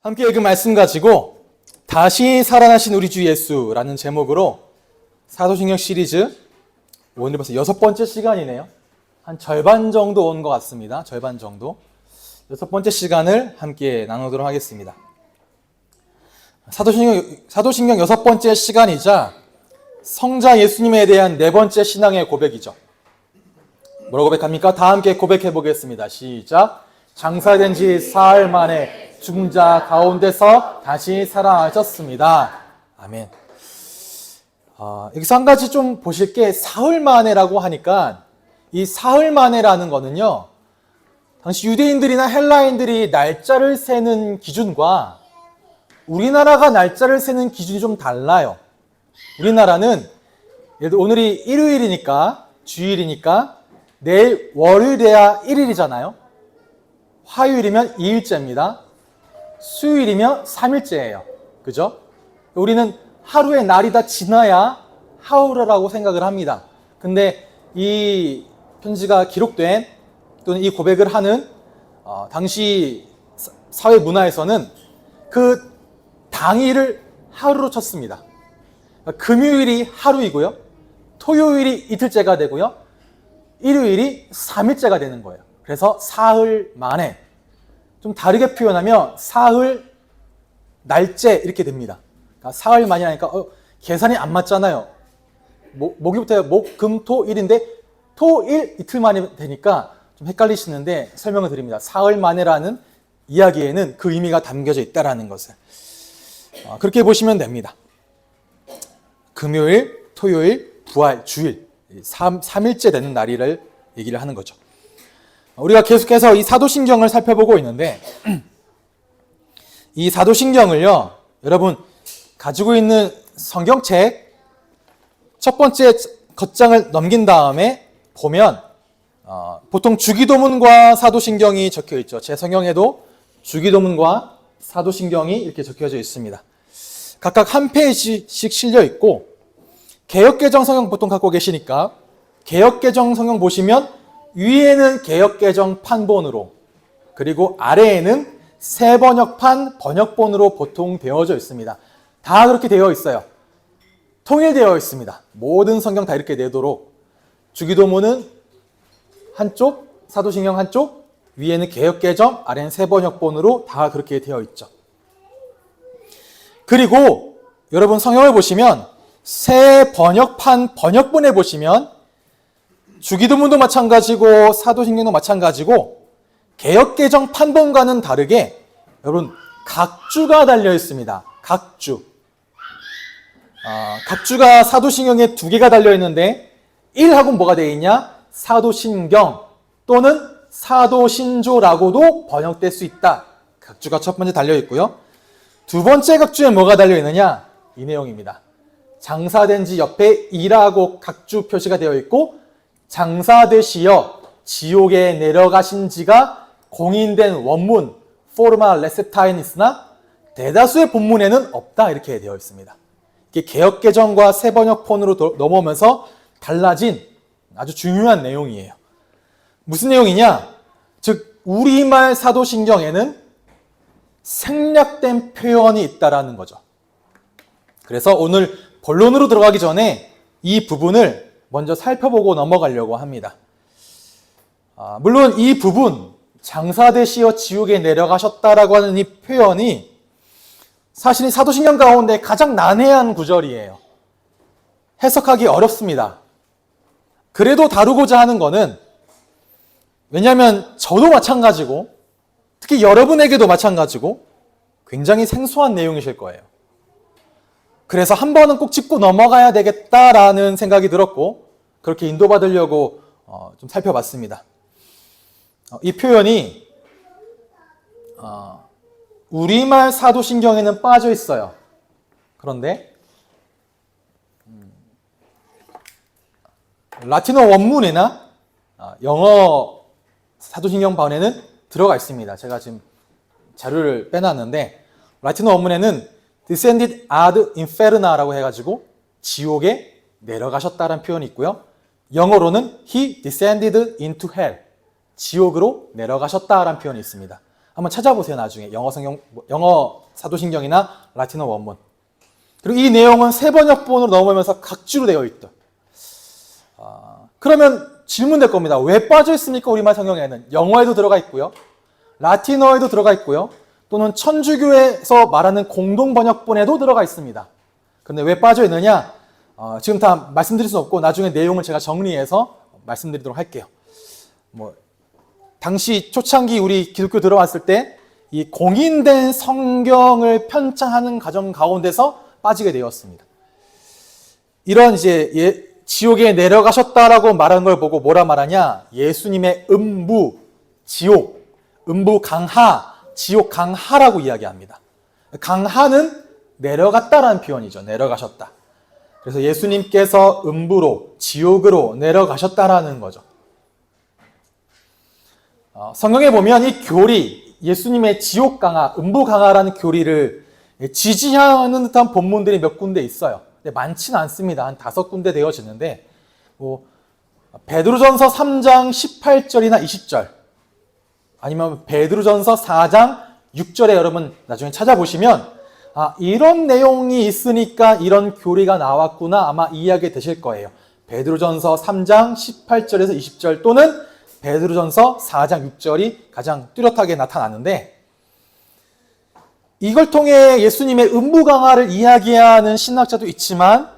함께 읽은 말씀 가지고 다시 살아나신 우리 주 예수라는 제목으로 사도신경 시리즈, 오늘 벌써 6번째 시간이네요. 한 절반 정도 온 것 같습니다. 절반 정도. 6번째 시간을 함께 나누도록 하겠습니다. 사도신경 6번째 시간이자 성자 예수님에 대한 4번째 신앙의 고백이죠. 뭐라고 고백합니까? 다 함께 고백해 보겠습니다. 시작. 장사된 지 사흘 만에 죽은 자 가운데서 다시 살아나셨습니다. 아멘. 여기서 한 가지 좀 보실 게 사흘 만에라고 하니까 이 사흘 만에라는 거는요, 당시 유대인들이나 헬라인들이 날짜를 세는 기준과 우리나라가 날짜를 세는 기준이 좀 달라요. 우리나라는 예를 들어 오늘이 일요일이니까, 주일이니까 내일 월요일이야 1일이잖아요. 화요일이면 2일째입니다. 수요일이면 3일째예요. 그죠? 우리는 하루의 날이 다 지나야 하루라고 생각을 합니다. 근데 이 편지가 기록된 또는 이 고백을 하는 당시 사회 문화에서는 그 당일을 하루로 쳤습니다. 금요일이 하루이고요. 토요일이 이틀째가 되고요. 일요일이 3일째가 되는 거예요. 그래서 사흘 만에, 좀 다르게 표현하면 사흘 날째 이렇게 됩니다. 그러니까 사흘 만이라니까 계산이 안 맞잖아요. 목요일부터 목, 금, 토, 일인데 토, 일 이틀 만에 되니까 좀 헷갈리시는데 설명을 드립니다. 사흘 만에라는 이야기에는 그 의미가 담겨져 있다는 것을 그렇게 보시면 됩니다. 금요일, 토요일, 부활, 주일 3일째 되는 날을 얘기를 하는 거죠. 우리가 계속해서 이 사도신경을 살펴보고 있는데 이 사도신경을요, 여러분 가지고 있는 성경책 첫 번째 겉장을 넘긴 다음에 보면 보통 주기도문과 사도신경이 적혀 있죠. 제 성경에도 주기도문과 사도신경이 이렇게 적혀져 있습니다. 각각 한 페이지씩 실려 있고, 개역개정 성경 보통 갖고 계시니까 개역개정 성경 보시면 위에는 개역개정 판본으로, 그리고 아래에는 새번역판 번역본으로 보통 되어져 있습니다. 다 그렇게 되어 있어요. 통일되어 있습니다. 모든 성경 다 이렇게 되도록 주기도문은 한쪽, 사도신경 한쪽, 위에는 개역개정, 아래는 새번역본으로 다 그렇게 되어 있죠. 그리고 여러분 성경을 보시면 새번역판 번역본에 보시면 주기도문도 마찬가지고 사도신경도 마찬가지고 개역개정 판본과는 다르게 여러분 각주가 달려 있습니다. 각주. 각주가 사도신경에 2개가 달려 있는데 1하고 뭐가 되어 있냐? 사도신경 또는 사도신조라고도 번역될 수 있다. 각주가 첫 번째 달려 있고요. 두 번째 각주에 뭐가 달려 있느냐? 이 내용입니다. 장사된 지 옆에 이라고 각주 표시가 되어 있고, 장사되시어 지옥에 내려가신 지가 공인된 원문 포르마 레셉타인이스나 대다수의 본문에는 없다, 이렇게 되어 있습니다. 이게 개역개정과 새번역본으로 넘어오면서 달라진 아주 중요한 내용이에요. 무슨 내용이냐? 즉 우리말 사도신경에는 생략된 표현이 있다라는 거죠. 그래서 오늘 본론으로 들어가기 전에 이 부분을 먼저 살펴보고 넘어가려고 합니다. 물론 이 부분, 장사되시어 지옥에 내려가셨다라고 하는 이 표현이 사실 사도신경 가운데 가장 난해한 구절이에요. 해석하기 어렵습니다. 그래도 다루고자 하는 거는, 왜냐하면 저도 마찬가지고 특히 여러분에게도 마찬가지고 굉장히 생소한 내용이실 거예요. 그래서 한 번은 꼭 짚고 넘어가야 되겠다라는 생각이 들었고, 그렇게 인도받으려고 좀 살펴봤습니다. 이 표현이 우리말 사도신경에는 빠져 있어요. 그런데 라틴어 원문이나 영어 사도신경 번에는 들어가 있습니다. 제가 지금 자료를 빼놨는데 라틴어 원문에는 descended ad inferna라고 해가지고 지옥에 내려가셨다는 표현이 있고요. 영어로는 he descended into hell, 지옥으로 내려가셨다라는 표현이 있습니다. 한번 찾아보세요. 나중에 영어 사도신경이나 라틴어 원문. 그리고 이 내용은 세 번역본으로 넘어오면서 각주로 되어 있다. 그러면 질문될 겁니다. 왜 빠져 있습니까? 우리말 성경에는 영어에도 들어가 있고요, 라틴어에도 들어가 있고요, 또는 천주교에서 말하는 공동 번역본에도 들어가 있습니다. 그런데 왜 빠져 있느냐? 지금 다 말씀드릴 수 없고 나중에 내용을 제가 정리해서 말씀드리도록 할게요. 당시 초창기 우리 기독교 들어왔을 때 이 공인된 성경을 편찬하는 과정 가운데서 빠지게 되었습니다. 이런 이제 지옥에 내려가셨다라고 말하는 걸 보고 뭐라 말하냐? 예수님의 음부, 지옥, 음부 강하, 지옥 강하라고 이야기합니다. 강하는 내려갔다라는 표현이죠. 내려가셨다. 그래서 예수님께서 음부로, 지옥으로 내려가셨다라는 거죠. 성경에 보면 이 교리, 예수님의 지옥 강하, 음부 강하라는 교리를 지지하는 듯한 본문들이 몇 군데 있어요. 근데 많지는 않습니다. 한 5군데 되어지는데, 베드로전서 3장 18절이나 20절, 아니면 베드로전서 4장 6절에 여러분 나중에 찾아보시면 이런 내용이 있으니까 이런 교리가 나왔구나 아마 이해하게 되실 거예요. 베드로전서 3장 18절에서 20절 또는 베드로전서 4장 6절이 가장 뚜렷하게 나타나는데, 이걸 통해 예수님의 음부 강하를 이야기하는 신학자도 있지만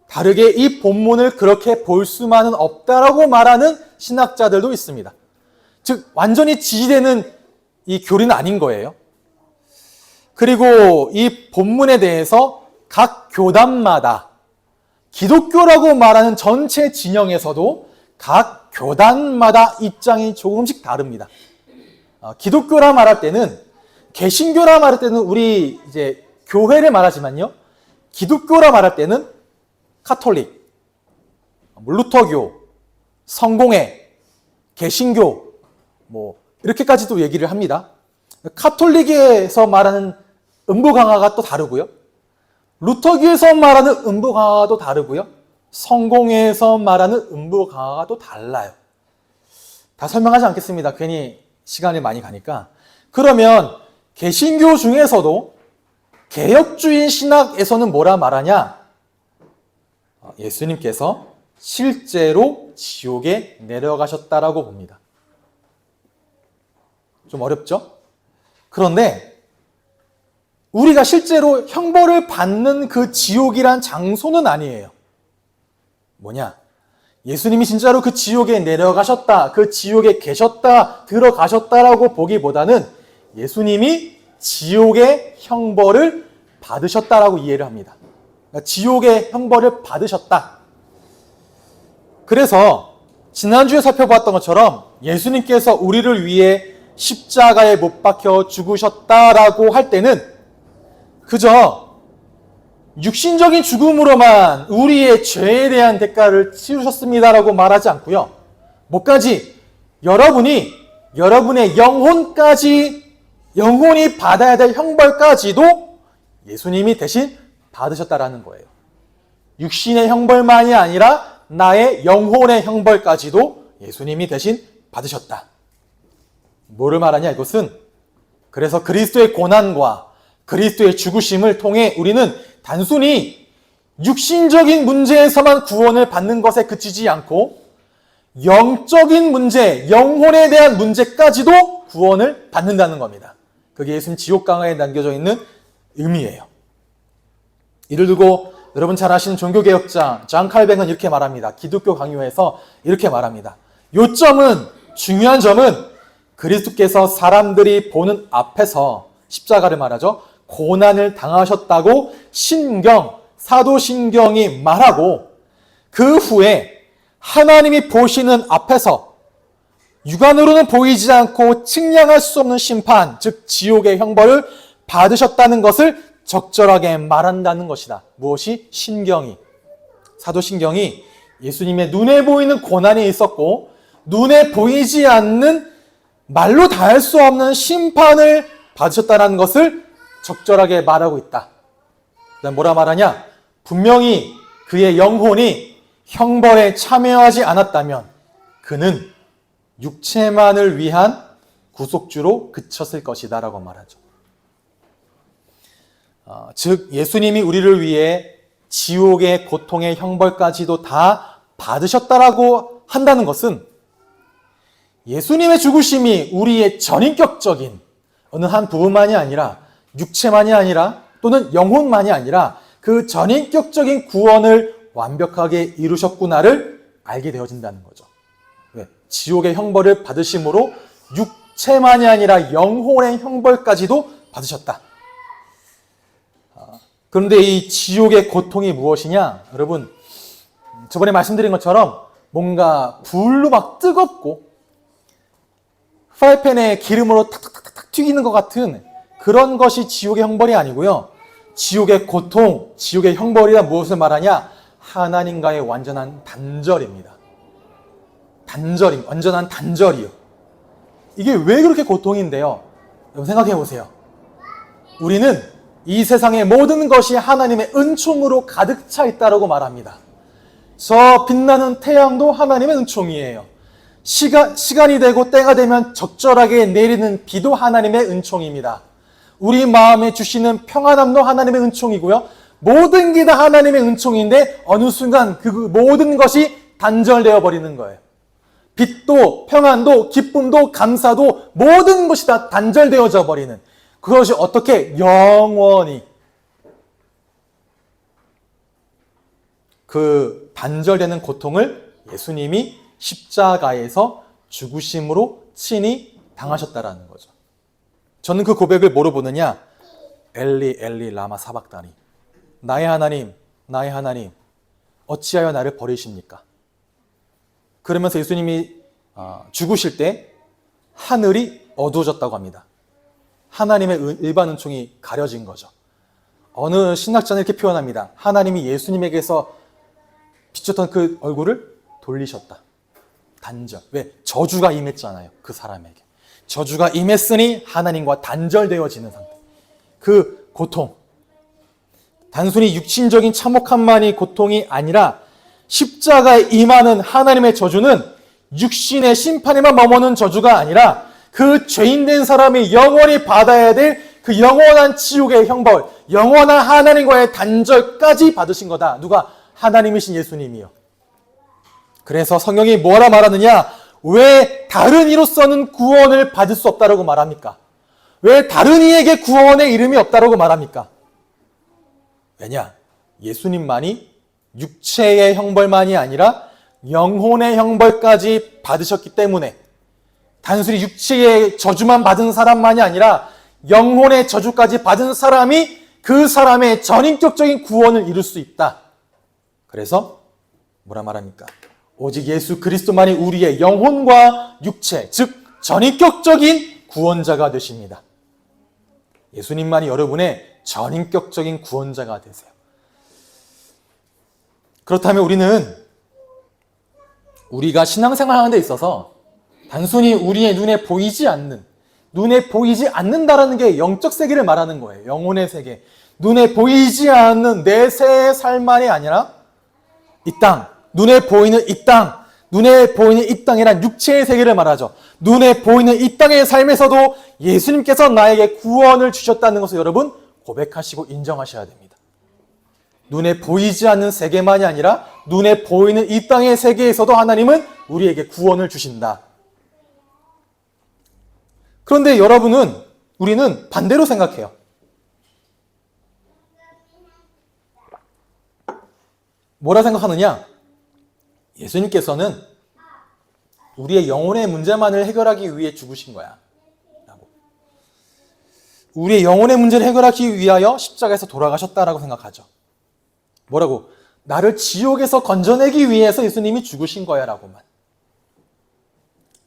다르게 이 본문을 그렇게 볼 수만은 없다라고 말하는 신학자들도 있습니다. 즉 완전히 지지되는 이 교리는 아닌 거예요. 그리고 이 본문에 대해서 각 교단마다, 기독교라고 말하는 전체 진영에서도 각 교단마다 입장이 조금씩 다릅니다. 기독교라 말할 때는, 개신교라 말할 때는 우리 이제 교회를 말하지만요, 기독교라 말할 때는 카톨릭, 루터교, 성공회, 개신교 이렇게까지도 얘기를 합니다. 카톨릭에서 말하는 음부 강화가 또 다르고요, 루터교에서 말하는 음부 강화가 다르고요, 성공회에서 말하는 음부 강화가 또 달라요. 다 설명하지 않겠습니다. 괜히 시간이 많이 가니까. 그러면 개신교 중에서도 개혁주의 신학에서는 뭐라 말하냐? 예수님께서 실제로 지옥에 내려가셨다라고 봅니다. 좀 어렵죠? 그런데 우리가 실제로 형벌을 받는 그 지옥이란 장소는 아니에요. 뭐냐? 예수님이 진짜로 그 지옥에 내려가셨다, 그 지옥에 계셨다, 들어가셨다라고 보기보다는 예수님이 지옥의 형벌을 받으셨다라고 이해를 합니다. 그러니까 지옥의 형벌을 받으셨다. 그래서 지난주에 살펴봤던 것처럼 예수님께서 우리를 위해 십자가에 못 박혀 죽으셨다라고 할 때는 그저 육신적인 죽음으로만 우리의 죄에 대한 대가를 치르셨습니다라고 말하지 않고요, 뭐까지? 여러분의 영혼이 받아야 될 형벌까지도 예수님이 대신 받으셨다라는 거예요. 육신의 형벌만이 아니라 나의 영혼의 형벌까지도 예수님이 대신 받으셨다. 뭐를 말하냐 이것은? 그래서 그리스도의 고난과 그리스도의 죽으심을 통해 우리는 단순히 육신적인 문제에서만 구원을 받는 것에 그치지 않고 영적인 문제, 영혼에 대한 문제까지도 구원을 받는다는 겁니다. 그게 예수님 지옥 강화에 남겨져 있는 의미예요. 이를 두고 여러분 잘 아시는 종교개혁자 잔 칼뱅은 이렇게 말합니다. 기독교 강요에서 이렇게 말합니다. 중요한 점은 그리스도께서 사람들이 보는 앞에서, 십자가를 말하죠, 고난을 당하셨다고 사도신경이 말하고, 그 후에 하나님이 보시는 앞에서 육안으로는 보이지 않고 측량할 수 없는 심판, 즉 지옥의 형벌을 받으셨다는 것을 적절하게 말한다는 것이다. 무엇이? 사도신경이 예수님의 눈에 보이는 고난이 있었고 눈에 보이지 않는 말로 다 할 수 없는 심판을 받으셨다는 것을 적절하게 말하고 있다. 그다음 뭐라 말하냐? 분명히 그의 영혼이 형벌에 참여하지 않았다면 그는 육체만을 위한 구속주로 그쳤을 것이다 라고 말하죠. 즉 예수님이 우리를 위해 지옥의 고통의 형벌까지도 다 받으셨다라고 한다는 것은 예수님의 죽으심이 우리의 전인격적인 어느 한 부분만이 아니라 육체만이 아니라 또는 영혼만이 아니라 그 전인격적인 구원을 완벽하게 이루셨구나를 알게 되어진다는 거죠. 왜? 지옥의 형벌을 받으심으로 육체만이 아니라 영혼의 형벌까지도 받으셨다. 그런데 이 지옥의 고통이 무엇이냐? 여러분, 저번에 말씀드린 것처럼 뭔가 불로 막 뜨겁고 프라이팬에 기름으로 탁탁탁탁 튀기는 것 같은 그런 것이 지옥의 형벌이 아니고요. 지옥의 고통, 지옥의 형벌이란 무엇을 말하냐? 하나님과의 완전한 단절입니다. 완전한 단절이요. 이게 왜 그렇게 고통인데요? 여러분 생각해 보세요. 우리는 이 세상의 모든 것이 하나님의 은총으로 가득 차 있다고 말합니다. 저 빛나는 태양도 하나님의 은총이에요. 시간이 되고 때가 되면 적절하게 내리는 비도 하나님의 은총입니다. 우리 마음에 주시는 평안함도 하나님의 은총이고요. 모든 게 다 하나님의 은총인데 어느 순간 그 모든 것이 단절되어 버리는 거예요. 빛도 평안도 기쁨도 감사도 모든 것이 다 단절되어져 버리는 그것이 어떻게 영원히 그 단절되는 고통을 예수님이 십자가에서 죽으심으로 친히 당하셨다라는 거죠. 저는 그 고백을 뭐로 보느냐? 엘리 엘리 라마 사박다니, 나의 하나님 어찌하여 나를 버리십니까? 그러면서 예수님이 죽으실 때 하늘이 어두워졌다고 합니다. 하나님의 일반 은총이 가려진 거죠. 어느 신학자는 이렇게 표현합니다. 하나님이 예수님에게서 비쳤던 그 얼굴을 돌리셨다. 단절. 왜? 저주가 임했잖아요. 그 사람에게. 저주가 임했으니 하나님과 단절되어지는 상태. 그 고통. 단순히 육신적인 참혹함만이 고통이 아니라 십자가에 임하는 하나님의 저주는 육신의 심판에만 머무는 저주가 아니라 그 죄인된 사람이 영원히 받아야 될 그 영원한 지옥의 형벌, 영원한 하나님과의 단절까지 받으신 거다. 누가? 하나님이신 예수님이요. 그래서 성경이 뭐라 말하느냐? 왜 다른 이로서는 구원을 받을 수 없다라고 말합니까? 왜 다른 이에게 구원의 이름이 없다라고 말합니까? 왜냐? 예수님만이 육체의 형벌만이 아니라 영혼의 형벌까지 받으셨기 때문에 단순히 육체의 저주만 받은 사람만이 아니라 영혼의 저주까지 받은 사람이 그 사람의 전인격적인 구원을 이룰 수 있다. 그래서 뭐라 말합니까? 오직 예수 그리스도만이 우리의 영혼과 육체, 즉 전인격적인 구원자가 되십니다. 예수님만이 여러분의 전인격적인 구원자가 되세요. 그렇다면 우리가 신앙생활 하는 데 있어서 단순히 우리의 눈에 보이지 않는다라는 게 영적 세계를 말하는 거예요. 영혼의 세계. 눈에 보이지 않는 내세의 삶만이 아니라 이 땅, 눈에 보이는 이 땅이란 육체의 세계를 말하죠. 눈에 보이는 이 땅의 삶에서도 예수님께서 나에게 구원을 주셨다는 것을 여러분 고백하시고 인정하셔야 됩니다. 눈에 보이지 않는 세계만이 아니라 눈에 보이는 이 땅의 세계에서도 하나님은 우리에게 구원을 주신다. 그런데 우리는 반대로 생각해요. 뭐라 생각하느냐? 예수님께서는 우리의 영혼의 문제만을 해결하기 위해 죽으신 거야. 라고. 우리의 영혼의 문제를 해결하기 위하여 십자가에서 돌아가셨다라고 생각하죠. 뭐라고? 나를 지옥에서 건져내기 위해서 예수님이 죽으신 거야 라고만.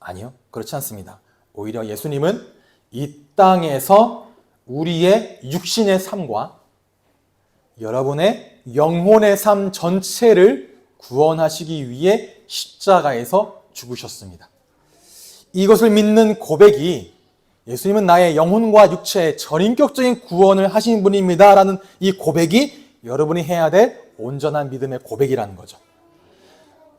아니요. 그렇지 않습니다. 오히려 예수님은 이 땅에서 우리의 육신의 삶과 여러분의 영혼의 삶 전체를 구원하시기 위해 십자가에서 죽으셨습니다. 이것을 믿는 고백이 예수님은 나의 영혼과 육체의 전인격적인 구원을 하신 분입니다 라는 이 고백이 여러분이 해야 될 온전한 믿음의 고백이라는 거죠.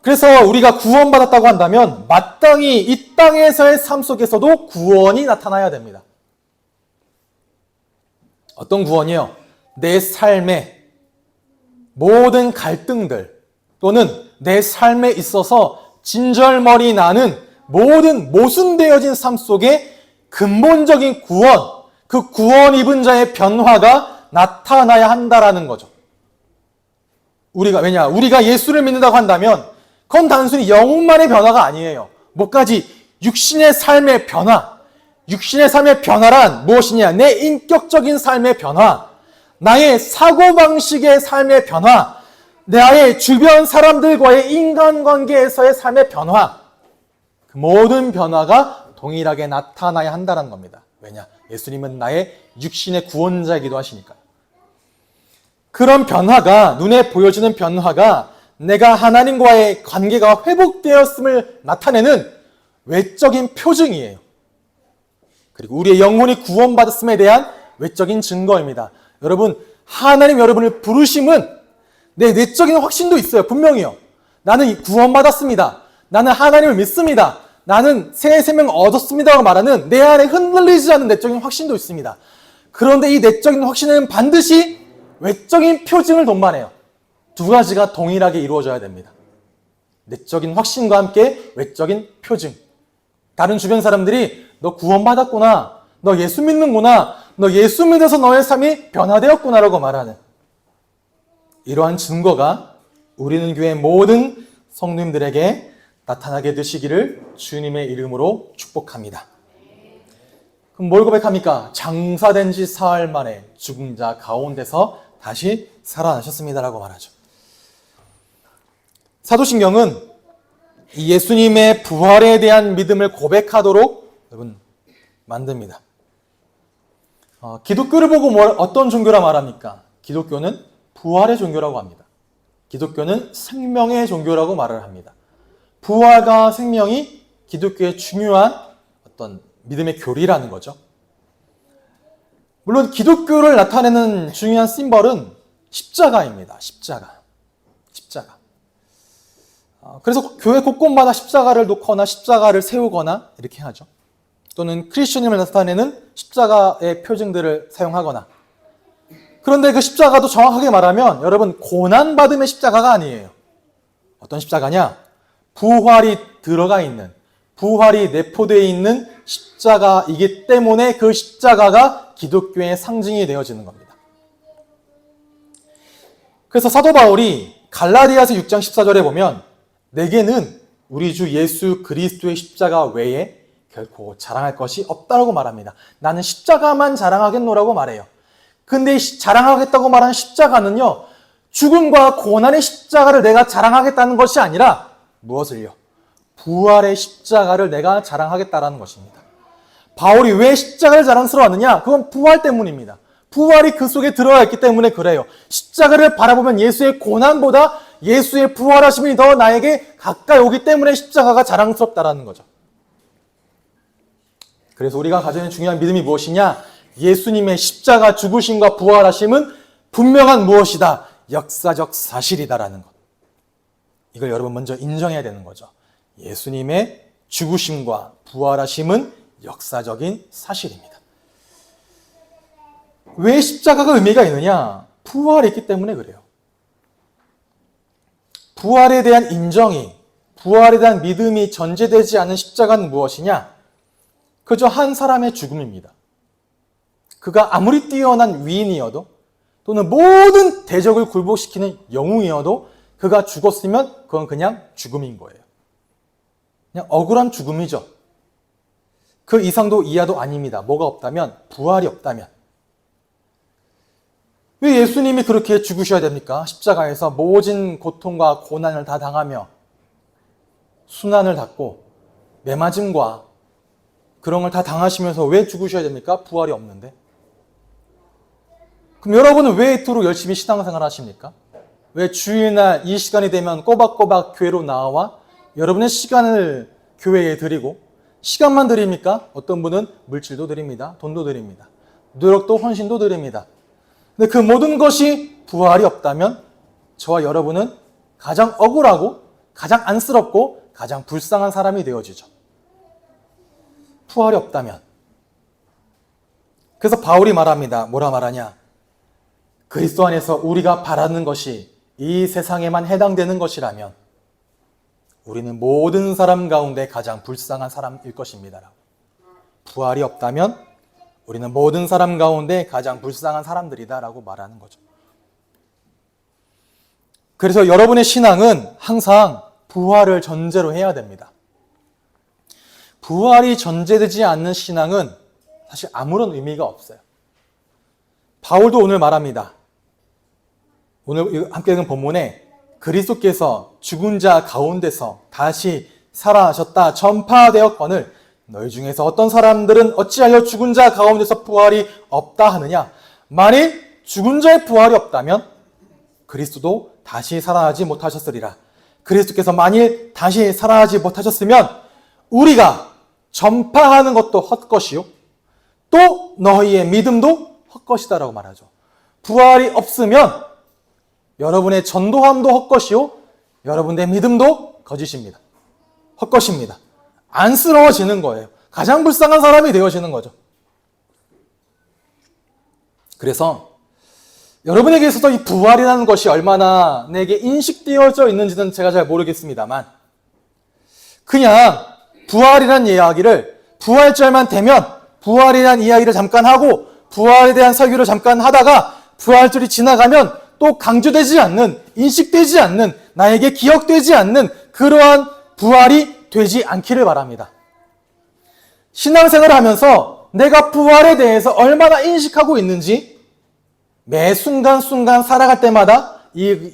그래서 우리가 구원받았다고 한다면 마땅히 이 땅에서의 삶 속에서도 구원이 나타나야 됩니다. 어떤 구원이요? 내 삶의 모든 갈등들 또는 내 삶에 있어서 진절머리 나는 모든 모순되어진 삶 속에 근본적인 구원, 그 구원 입은 자의 변화가 나타나야 한다라는 거죠. 우리가 예수를 믿는다고 한다면 그건 단순히 영혼만의 변화가 아니에요. 뭐까지 육신의 삶의 변화, 육신의 삶의 변화란 무엇이냐? 내 인격적인 삶의 변화, 나의 사고방식의 삶의 변화, 나의 주변 사람들과의 인간관계에서의 삶의 변화, 그 모든 변화가 동일하게 나타나야 한다는 겁니다. 왜냐? 예수님은 나의 육신의 구원자이기도 하시니까. 그런 변화가, 눈에 보여지는 변화가 내가 하나님과의 관계가 회복되었음을 나타내는 외적인 표징이에요. 그리고 우리의 영혼이 구원받았음에 대한 외적인 증거입니다. 여러분, 하나님 여러분을 부르심은 내 내적인 확신도 있어요. 분명히요. 나는 구원받았습니다. 나는 하나님을 믿습니다. 나는 새 생명 얻었습니다라고 말하는 내 안에 흔들리지 않는 내적인 확신도 있습니다. 그런데 이 내적인 확신은 반드시 외적인 표징을 동반해요. 두 가지가 동일하게 이루어져야 됩니다. 내적인 확신과 함께 외적인 표징. 다른 주변 사람들이 너 구원받았구나, 너 예수 믿는구나, 너 예수 믿어서 너의 삶이 변화되었구나라고 말하는 이러한 증거가 우리는 교회 모든 성도님들에게 나타나게 되시기를 주님의 이름으로 축복합니다. 그럼 뭘 고백합니까? 장사된 지 사흘 만에 죽은 자 가운데서 다시 살아나셨습니다라고 말하죠. 사도신경은 이 예수님의 부활에 대한 믿음을 고백하도록 여러분 만듭니다. 기독교를 보고 어떤 종교라 말합니까? 기독교는 부활의 종교라고 합니다. 기독교는 생명의 종교라고 말을 합니다. 부활과 생명이 기독교의 중요한 어떤 믿음의 교리라는 거죠. 물론 기독교를 나타내는 중요한 심벌은 십자가입니다. 십자가. 그래서 교회 곳곳마다 십자가를 놓거나 십자가를 세우거나 이렇게 하죠. 또는 크리스천임을 나타내는 십자가의 표징들을 사용하거나. 그런데 그 십자가도 정확하게 말하면 여러분 고난받음의 십자가가 아니에요. 어떤 십자가냐? 부활이 들어가 있는, 부활이 내포되어 있는 십자가이기 때문에 그 십자가가 기독교의 상징이 되어지는 겁니다. 그래서 사도 바울이 갈라디아서 6장 14절에 보면 내게는 우리 주 예수 그리스도의 십자가 외에 결코 자랑할 것이 없다고 말합니다. 나는 십자가만 자랑하겠노라고 말해요. 근데 자랑하겠다고 말하는 십자가는요, 죽음과 고난의 십자가를 내가 자랑하겠다는 것이 아니라 무엇을요? 부활의 십자가를 내가 자랑하겠다라는 것입니다. 바울이 왜 십자가를 자랑스러워하느냐? 그건 부활 때문입니다. 부활이 그 속에 들어가 있기 때문에 그래요. 십자가를 바라보면 예수의 고난보다 예수의 부활하심이 더 나에게 가까이 오기 때문에 십자가가 자랑스럽다라는 거죠. 그래서 우리가 가지는 중요한 믿음이 무엇이냐? 예수님의 십자가 죽으심과 부활하심은 분명한 무엇이다? 역사적 사실이다라는 것. 이걸 여러분 먼저 인정해야 되는 거죠. 예수님의 죽으심과 부활하심은 역사적인 사실입니다. 왜 십자가가 의미가 있느냐? 부활이 있기 때문에 그래요. 부활에 대한 인정이, 부활에 대한 믿음이 전제되지 않은 십자가는 무엇이냐? 그저 한 사람의 죽음입니다. 그가 아무리 뛰어난 위인이어도 또는 모든 대적을 굴복시키는 영웅이어도 그가 죽었으면 그건 그냥 죽음인 거예요. 그냥 억울한 죽음이죠. 그 이상도 이하도 아닙니다. 뭐가 없다면? 부활이 없다면. 왜 예수님이 그렇게 죽으셔야 됩니까? 십자가에서 모진 고통과 고난을 다 당하며 순환을 닫고 매맞음과 그런 걸 다 당하시면서 왜 죽으셔야 됩니까? 부활이 없는데. 그럼 여러분은 왜 이토록 열심히 신앙생활 하십니까? 왜 주일날 이 시간이 되면 꼬박꼬박 교회로 나와 여러분의 시간을 교회에 드리고, 시간만 드립니까? 어떤 분은 물질도 드립니다. 돈도 드립니다. 노력도 헌신도 드립니다. 근데 그 모든 것이 부활이 없다면 저와 여러분은 가장 억울하고 가장 안쓰럽고 가장 불쌍한 사람이 되어지죠. 부활이 없다면. 그래서 바울이 말합니다. 뭐라 말하냐? 그리스도 안에서 우리가 바라는 것이 이 세상에만 해당되는 것이라면 우리는 모든 사람 가운데 가장 불쌍한 사람일 것입니다. 부활이 없다면 우리는 모든 사람 가운데 가장 불쌍한 사람들이다라고 말하는 거죠. 그래서 여러분의 신앙은 항상 부활을 전제로 해야 됩니다. 부활이 전제되지 않는 신앙은 사실 아무런 의미가 없어요. 바울도 오늘 말합니다. 오늘 함께 읽은 본문에 그리스도께서 죽은 자 가운데서 다시 살아나셨다 전파되었거늘 너희 중에서 어떤 사람들은 어찌하여 죽은 자 가운데서 부활이 없다 하느냐? 만일 죽은 자의 부활이 없다면 그리스도도 다시 살아나지 못하셨으리라. 그리스도께서 만일 다시 살아나지 못하셨으면 우리가 전파하는 것도 헛것이요 또 너희의 믿음도 헛것이다라고 말하죠. 부활이 없으면 여러분의 전도함도 헛것이요 여러분의 믿음도 거짓입니다. 헛것입니다. 안쓰러워지는 거예요. 가장 불쌍한 사람이 되어지는 거죠. 그래서 여러분에게 있어서 이 부활이라는 것이 얼마나 내게 인식되어져 있는지는 제가 잘 모르겠습니다만 그냥 부활이라는 이야기를 부활절만 되면 부활이라는 이야기를 잠깐 하고 부활에 대한 설교를 잠깐 하다가 부활절이 지나가면 또 강조되지 않는, 인식되지 않는, 나에게 기억되지 않는 그러한 부활이 되지 않기를 바랍니다. 신앙생활을 하면서 내가 부활에 대해서 얼마나 인식하고 있는지 매 순간순간 살아갈 때마다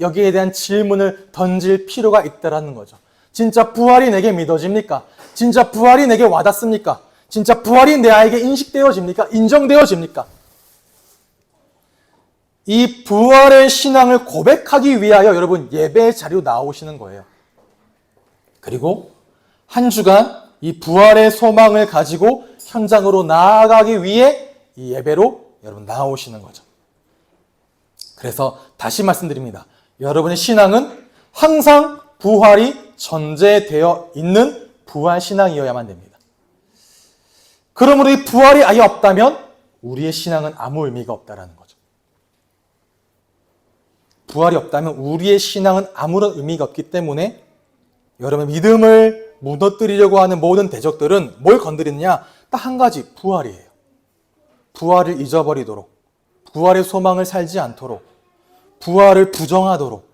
여기에 대한 질문을 던질 필요가 있다는 거죠. 진짜 부활이 내게 믿어집니까? 진짜 부활이 내게 와닿습니까? 진짜 부활이 나에게 인식되어집니까? 인정되어집니까? 이 부활의 신앙을 고백하기 위하여 여러분 예배 자리로 나오시는 거예요. 그리고 한 주간 이 부활의 소망을 가지고 현장으로 나아가기 위해 이 예배로 여러분 나오시는 거죠. 그래서 다시 말씀드립니다. 여러분의 신앙은 항상 부활이 전제되어 있는 부활 신앙이어야만 됩니다. 그러므로 이 부활이 아예 없다면 우리의 신앙은 아무 의미가 없다라는 거죠. 부활이 없다면 우리의 신앙은 아무런 의미가 없기 때문에 여러분의 믿음을 무너뜨리려고 하는 모든 대적들은 뭘 건드리느냐? 딱 한 가지, 부활이에요. 부활을 잊어버리도록, 부활의 소망을 살지 않도록, 부활을 부정하도록,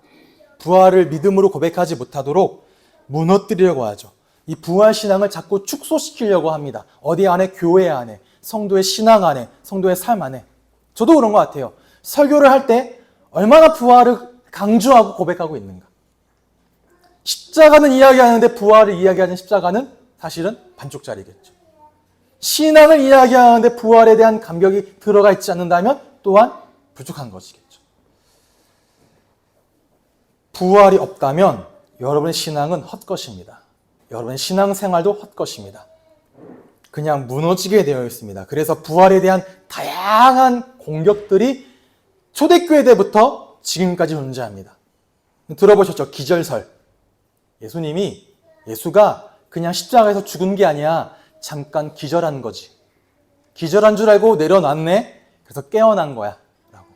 부활을 믿음으로 고백하지 못하도록 무너뜨리려고 하죠. 이 부활 신앙을 자꾸 축소시키려고 합니다. 어디 안에? 교회 안에, 성도의 신앙 안에, 성도의 삶 안에. 저도 그런 것 같아요. 설교를 할 때 얼마나 부활을 강조하고 고백하고 있는가. 십자가는 이야기하는데 부활을 이야기하는 십자가는 사실은 반쪽짜리겠죠. 신앙을 이야기하는데 부활에 대한 감격이 들어가 있지 않는다면 또한 부족한 것이겠죠. 부활이 없다면 여러분의 신앙은 헛것입니다. 여러분의 신앙생활도 헛것입니다. 그냥 무너지게 되어 있습니다. 그래서 부활에 대한 다양한 공격들이 초대교회 때부터 지금까지 존재합니다. 들어보셨죠? 기절설. 예수가 그냥 십자가에서 죽은 게 아니야. 잠깐 기절한 거지. 기절한 줄 알고 내려놨네. 그래서 깨어난 거야. 라고.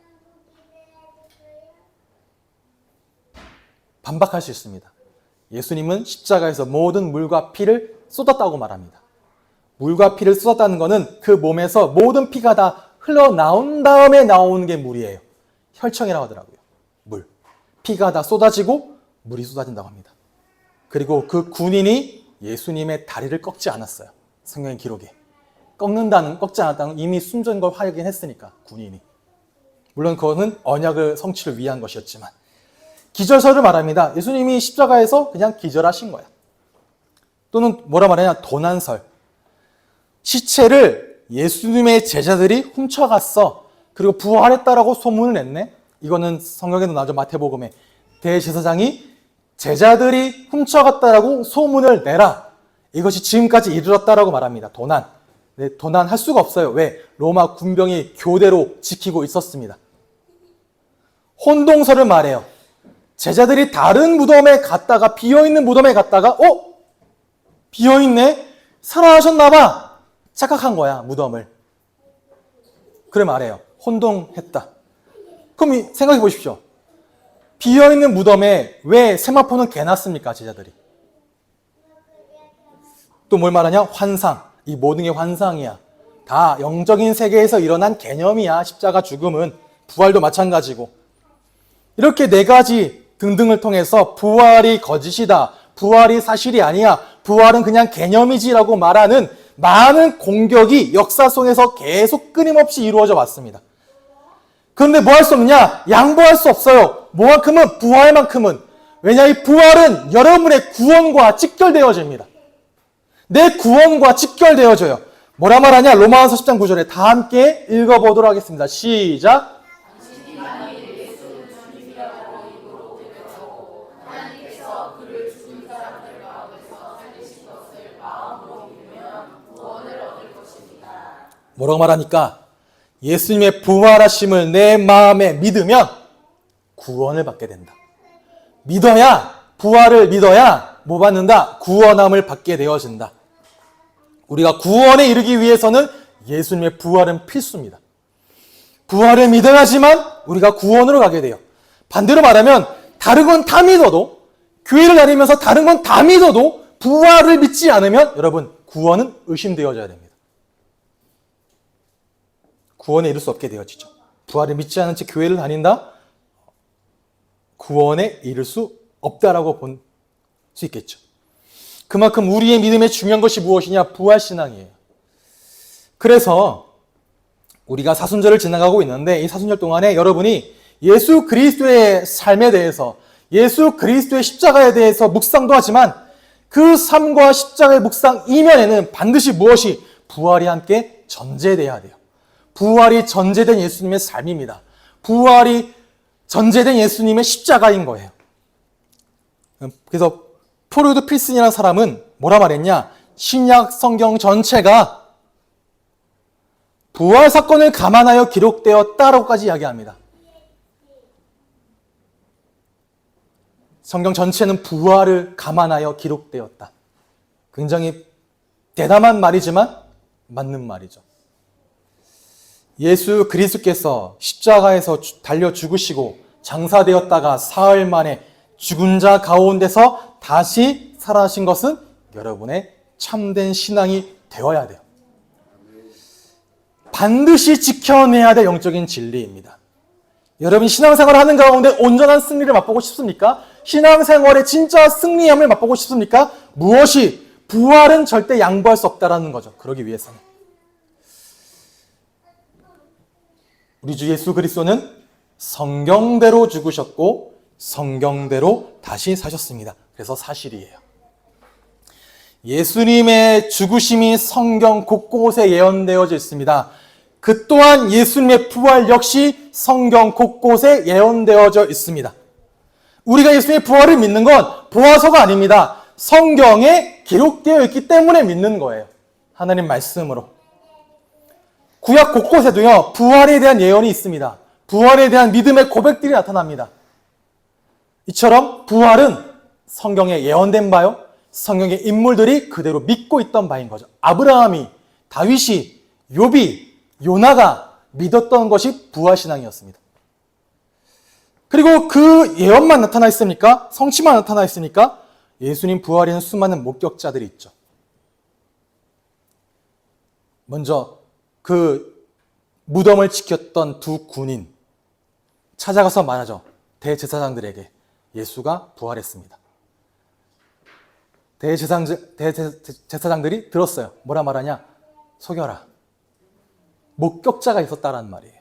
반박할 수 있습니다. 예수님은 십자가에서 모든 물과 피를 쏟았다고 말합니다. 물과 피를 쏟았다는 것은 그 몸에서 모든 피가 다 흘러나온 다음에 나오는 게 물이에요. 혈청이라고 하더라고요. 물. 피가 다 쏟아지고 물이 쏟아진다고 합니다. 그리고 그 군인이 예수님의 다리를 꺾지 않았어요. 성경의 기록에. 꺾지 않았다는 이미 숨진 걸 확인했으니까, 군인이. 물론 그거는 언약을 성취를 위한 것이었지만. 기절설을 말합니다. 예수님이 십자가에서 그냥 기절하신 거야. 또는 뭐라 말하냐? 도난설. 시체를 예수님의 제자들이 훔쳐갔어. 그리고 부활했다라고 소문을 냈네. 이거는 성경에도 나오죠. 마태복음에. 대제사장이 제자들이 훔쳐갔다라고 소문을 내라. 이것이 지금까지 이르렀다라고 말합니다. 도난. 네, 도난할 수가 없어요. 왜? 로마 군병이 교대로 지키고 있었습니다. 혼동설을 말해요. 제자들이 다른 무덤에 갔다가, 비어있는 무덤에 갔다가 비어있네? 살아나셨나봐 착각한 거야, 무덤을. 그래 말해요. 혼동했다. 그럼 생각해 보십시오. 비어있는 무덤에 왜 세마포는 개놨습니까, 제자들이? 또 뭘 말하냐? 환상. 이 모든 게 환상이야. 다 영적인 세계에서 일어난 개념이야. 십자가 죽음은. 부활도 마찬가지고. 이렇게 네 가지 등등을 통해서 부활이 거짓이다. 부활이 사실이 아니야. 부활은 그냥 개념이지라고 말하는 많은 공격이 역사 속에서 계속 끊임없이 이루어져 왔습니다. 그런데 뭐 할 수 없느냐? 양보할 수 없어요. 뭐만큼은? 부활만큼은. 왜냐? 이 부활은 여러분의 구원과 직결되어집니다. 내 구원과 직결되어져요. 뭐라 말하냐? 로마서 10장 9절에 다 함께 읽어보도록 하겠습니다. 시작. 뭐라고 말하니까? 예수님의 부활하심을 내 마음에 믿으면 구원을 받게 된다. 믿어야, 부활을 믿어야 뭐 받는다? 구원함을 받게 되어진다. 우리가 구원에 이르기 위해서는 예수님의 부활은 필수입니다. 부활을 믿어야지만 우리가 구원으로 가게 돼요. 반대로 말하면 다른 건 다 믿어도, 교회를 다니면서 다른 건 다 믿어도 부활을 믿지 않으면 여러분 구원은 의심되어져야 됩니다. 구원에 이를 수 없게 되어지죠. 부활을 믿지 않은 채 교회를 다닌다? 구원에 이를 수 없다라고 본 수 있겠죠. 그만큼 우리의 믿음에 중요한 것이 무엇이냐? 부활신앙이에요. 그래서 우리가 사순절을 지나가고 있는데 이 사순절 동안에 여러분이 예수 그리스도의 삶에 대해서, 예수 그리스도의 십자가에 대해서 묵상도 하지만 그 삶과 십자가의 묵상 이면에는 반드시 무엇이? 부활이 함께 전제돼야 돼요. 부활이 전제된 예수님의 삶입니다. 부활이 전제된 예수님의 십자가인 거예요. 그래서 포르드 필슨이라는 사람은 뭐라 말했냐? 신약 성경 전체가 부활 사건을 감안하여 기록되었다라고까지 이야기합니다. 성경 전체는 부활을 감안하여 기록되었다. 굉장히 대담한 말이지만 맞는 말이죠. 예수 그리스도께서 십자가에서 달려 죽으시고 장사되었다가 사흘 만에 죽은 자 가운데서 다시 살아나신 것은 여러분의 참된 신앙이 되어야 돼요. 반드시 지켜내야 될 영적인 진리입니다. 여러분 신앙생활을 하는 가운데 온전한 승리를 맛보고 싶습니까? 신앙생활의 진짜 승리함을 맛보고 싶습니까? 무엇이? 부활은 절대 양보할 수 없다라는 거죠. 그러기 위해서는. 우리 주 예수 그리스도는 성경대로 죽으셨고 성경대로 다시 사셨습니다. 그래서 사실이에요. 예수님의 죽으심이 성경 곳곳에 예언되어져 있습니다. 그 또한 예수님의 부활 역시 성경 곳곳에 예언되어져 있습니다. 우리가 예수님의 부활을 믿는 건 보아서가 아닙니다. 성경에 기록되어 있기 때문에 믿는 거예요. 하나님 말씀으로. 구약 곳곳에도요, 부활에 대한 예언이 있습니다. 부활에 대한 믿음의 고백들이 나타납니다. 이처럼 부활은 성경에 예언된 바요, 성경의 인물들이 그대로 믿고 있던 바인 거죠. 아브라함이, 다윗이, 욥이, 요나가 믿었던 것이 부활신앙이었습니다. 그리고 그 예언만 나타나 있습니까? 성취만 나타나 있습니까? 예수님 부활에는 수많은 목격자들이 있죠. 먼저 그 무덤을 지켰던 두 군인 찾아가서 말하죠. 대제사장들에게 예수가 부활했습니다. 대제사장들이 들었어요. 뭐라 말하냐? 속여라. 목격자가 있었다라는 말이에요.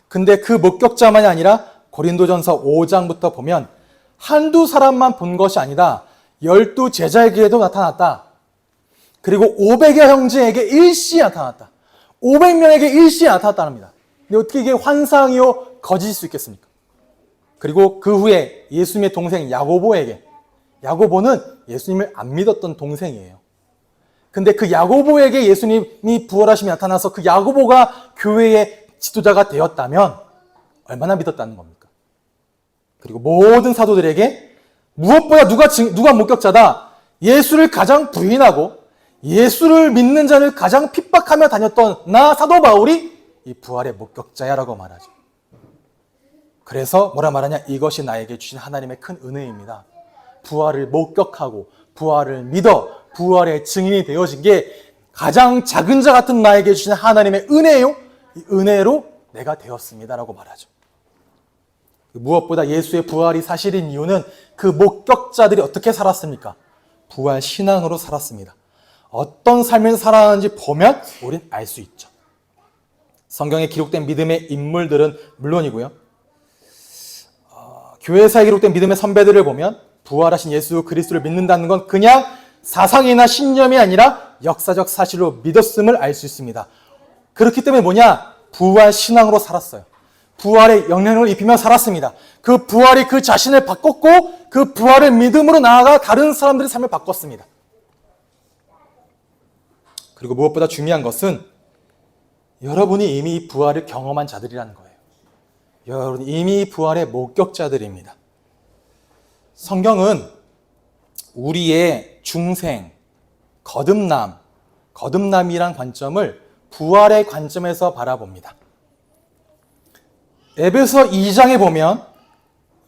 근데 그 목격자만이 아니라 고린도전서 5장부터 보면 한두 사람만 본 것이 아니다. 12 제자에게도 나타났다. 그리고 500여 형제에게 일시에 나타났다. 500명에게 일시에 나타났답니다. 근데 어떻게 이게 환상이요 거짓일 수 있겠습니까? 그리고 그 후에 예수님의 동생 야고보에게, 야고보는 예수님을 안 믿었던 동생이에요. 근데 그 야고보에게 예수님이 부활하심이 나타나서 그 야고보가 교회의 지도자가 되었다면 얼마나 믿었다는 겁니까? 그리고 모든 사도들에게 무엇보다 누가 목격자다? 예수를 가장 부인하고 예수를 믿는 자를 가장 핍박하며 다녔던 나 사도 바울이 이 부활의 목격자야라고 말하죠. 그래서 뭐라 말하냐? 이것이 나에게 주신 하나님의 큰 은혜입니다. 부활을 목격하고 부활을 믿어 부활의 증인이 되어진 게 가장 작은 자 같은 나에게 주신 하나님의 은혜요. 이 은혜로 내가 되었습니다라고 말하죠. 무엇보다 예수의 부활이 사실인 이유는 그 목격자들이 어떻게 살았습니까? 부활 신앙으로 살았습니다. 어떤 삶을 살아가는지 보면 우린 알 수 있죠. 성경에 기록된 믿음의 인물들은 물론이고요. 교회사에 기록된 믿음의 선배들을 보면 부활하신 예수 그리스도를 믿는다는 건 그냥 사상이나 신념이 아니라 역사적 사실로 믿었음을 알 수 있습니다. 그렇기 때문에 뭐냐? 부활 신앙으로 살았어요. 부활의 영향을 입히며 살았습니다. 그 부활이 그 자신을 바꿨고 그 부활을 믿음으로 나아가 다른 사람들의 삶을 바꿨습니다. 그리고 무엇보다 중요한 것은 여러분이 이미 부활을 경험한 자들이라는 거예요. 여러분 이미 부활의 목격자들입니다. 성경은 우리의 중생, 거듭남이란 관점을 부활의 관점에서 바라봅니다. 에베소 2장에 보면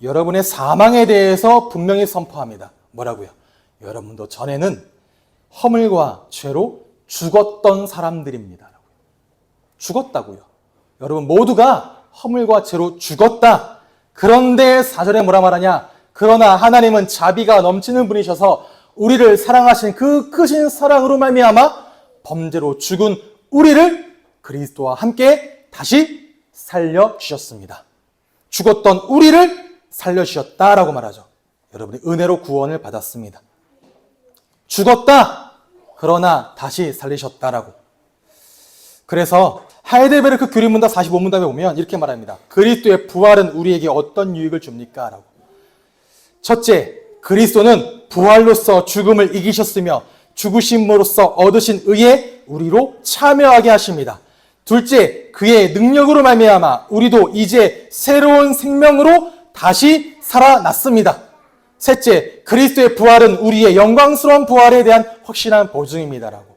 여러분의 사망에 대해서 분명히 선포합니다. 뭐라고요? 여러분도 전에는 허물과 죄로 죽었던 사람들입니다. 죽었다고요. 여러분 모두가 허물과 죄로 죽었다. 그런데 4절에 뭐라 말하냐? 그러나 하나님은 자비가 넘치는 분이셔서 우리를 사랑하신 그 크신 사랑으로 말미암아 범죄로 죽은 우리를 그리스도와 함께 다시 살려주셨습니다. 죽었던 우리를 살려주셨다라고 말하죠. 여러분이 은혜로 구원을 받았습니다. 죽었다. 그러나 다시 살리셨다라고. 그래서 하이델베르크 교리문답 45문답에 보면 이렇게 말합니다. 그리스도의 부활은 우리에게 어떤 유익을 줍니까? 라고. 첫째, 그리스도는 부활로서 죽음을 이기셨으며 죽으심으로써 얻으신 의에 우리로 참여하게 하십니다. 둘째, 그의 능력으로 말미암아 우리도 이제 새로운 생명으로 다시 살아났습니다. 셋째, 그리스도의 부활은 우리의 영광스러운 부활에 대한 확실한 보증입니다라고.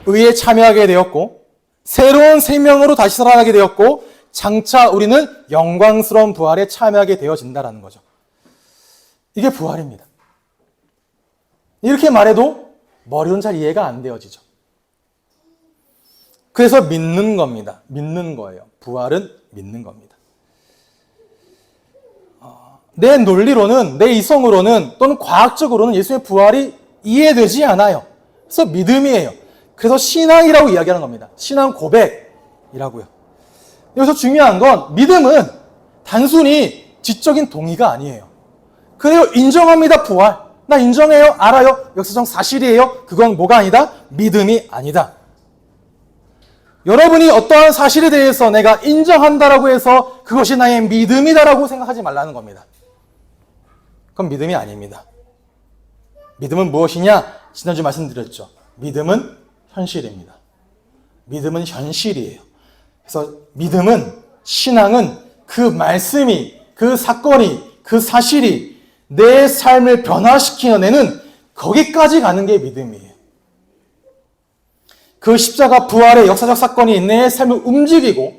의에 참여하게 되었고 새로운 생명으로 다시 살아나게 되었고 장차 우리는 영광스러운 부활에 참여하게 되어진다라는 거죠. 이게 부활입니다. 이렇게 말해도 머리로는 잘 이해가 안 되어지죠. 그래서 믿는 겁니다. 믿는 거예요. 부활은 믿는 겁니다. 내 논리로는, 내 이성으로는 또는 과학적으로는 예수의 부활이 이해되지 않아요. 그래서 믿음이에요. 그래서 신앙이라고 이야기하는 겁니다. 신앙 고백이라고요. 여기서 중요한 건 믿음은 단순히 지적인 동의가 아니에요. 그래요, 인정합니다, 부활. 나 인정해요, 알아요, 역사적 사실이에요. 그건 뭐가 아니다? 믿음이 아니다. 여러분이 어떠한 사실에 대해서 내가 인정한다라고 해서 그것이 나의 믿음이다라고 생각하지 말라는 겁니다. 그건 믿음이 아닙니다. 믿음은 무엇이냐? 지난주 말씀드렸죠. 믿음은 현실입니다. 믿음은 현실이에요. 그래서 믿음은, 신앙은 그 말씀이, 그 사건이, 그 사실이 내 삶을 변화시키는 거기까지 가는 게 믿음이에요. 그 십자가 부활의 역사적 사건이 내 삶을 움직이고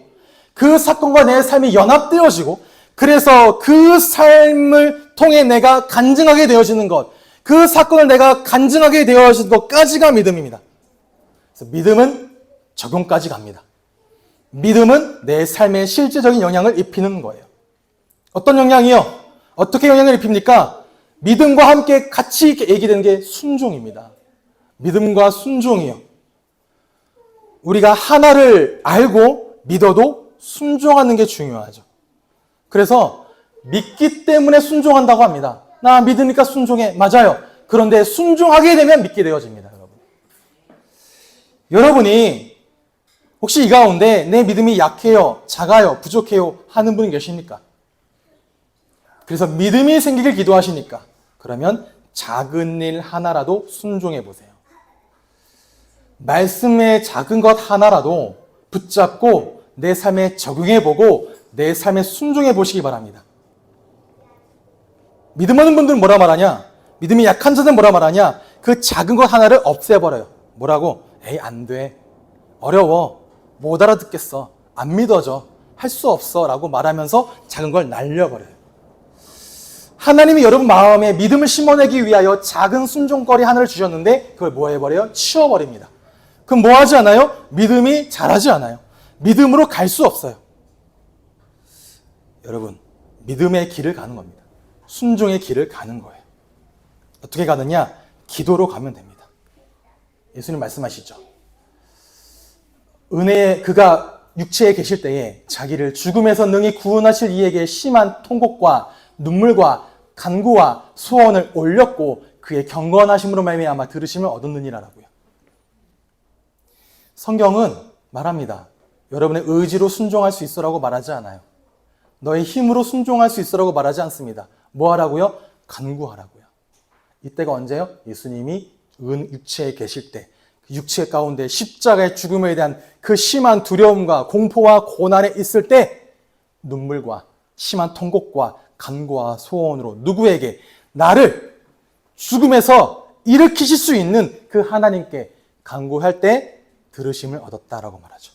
그 사건과 내 삶이 연합되어지고 그래서 그 삶을 통해 내가 간증하게 되어지는 것, 그 사건을 내가 간증하게 되어지는 것까지가 믿음입니다. 그래서 믿음은 적용까지 갑니다. 믿음은 내 삶에 실제적인 영향을 입히는 거예요. 어떤 영향이요? 어떻게 영향을 입힙니까? 믿음과 함께 같이 얘기되는 게 순종입니다. 믿음과 순종이요. 우리가 하나를 알고 믿어도 순종하는 게 중요하죠. 그래서 믿기 때문에 순종한다고 합니다. 나 믿으니까 순종해. 맞아요. 그런데 순종하게 되면 믿게 되어집니다. 여러분이 혹시 이 가운데 내 믿음이 약해요, 작아요, 부족해요 하는 분이 계십니까? 그래서 믿음이 생기길 기도하시니까 그러면 작은 일 하나라도 순종해 보세요. 말씀의 작은 것 하나라도 붙잡고 내 삶에 적용해 보고 내 삶에 순종해 보시기 바랍니다. 믿음 없는 분들은 뭐라 말하냐? 믿음이 약한 자들은 뭐라 말하냐? 그 작은 것 하나를 없애버려요. 뭐라고? 에이, 안 돼. 어려워. 못 알아듣겠어. 안 믿어져. 할 수 없어. 라고 말하면서 작은 걸 날려버려요. 하나님이 여러분 마음에 믿음을 심어내기 위하여 작은 순종거리 하나를 주셨는데 그걸 뭐 해버려요? 치워버립니다. 그럼 뭐 하지 않아요? 믿음이 자라지 않아요. 믿음으로 갈 수 없어요. 여러분, 믿음의 길을 가는 겁니다. 순종의 길을 가는 거예요. 어떻게 가느냐? 기도로 가면 됩니다. 예수님 말씀하시죠. 은혜에 그가 육체에 계실 때에 자기를 죽음에서 능히 구원하실 이에게 심한 통곡과 눈물과 간구와 소원을 올렸고 그의 경건하심으로 말미암아 들으심을 얻었느니라라고요. 성경은 말합니다. 여러분의 의지로 순종할 수 있어라고 말하지 않아요. 너의 힘으로 순종할 수 있어라고 말하지 않습니다. 뭐 하라고요? 간구하라고요. 이때가 언제요? 예수님이 육체에 계실 때, 육체 가운데 십자가의 죽음에 대한 그 심한 두려움과 공포와 고난에 있을 때 눈물과 심한 통곡과 간구와 소원으로 누구에게? 나를 죽음에서 일으키실 수 있는 그 하나님께 간구할 때 들으심을 얻었다라고 말하죠.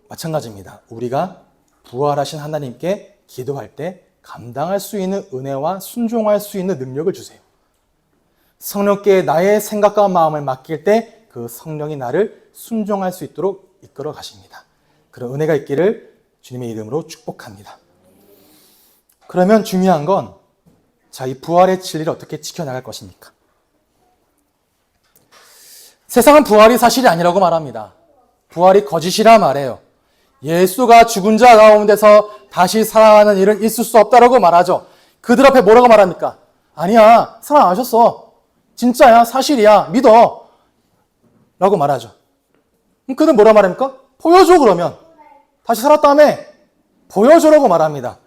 마찬가지입니다. 우리가 부활하신 하나님께 기도할 때 감당할 수 있는 은혜와 순종할 수 있는 능력을 주세요. 성령께 나의 생각과 마음을 맡길 때 그 성령이 나를 순종할 수 있도록 이끌어 가십니다. 그런 은혜가 있기를 주님의 이름으로 축복합니다. 그러면 중요한 건 자, 이 부활의 진리를 어떻게 지켜나갈 것입니까? 세상은 부활이 사실이 아니라고 말합니다. 부활이 거짓이라 말해요. 예수가 죽은 자 가운데서 다시 살아나는 일은 있을 수 없다라고 말하죠. 그들 앞에 뭐라고 말합니까? 아니야, 살아나셨어. 진짜야, 사실이야, 믿어. 라고 말하죠. 그럼 그들 뭐라 말합니까? 보여줘 그러면. 다시 살았다며 보여줘라고 말합니다.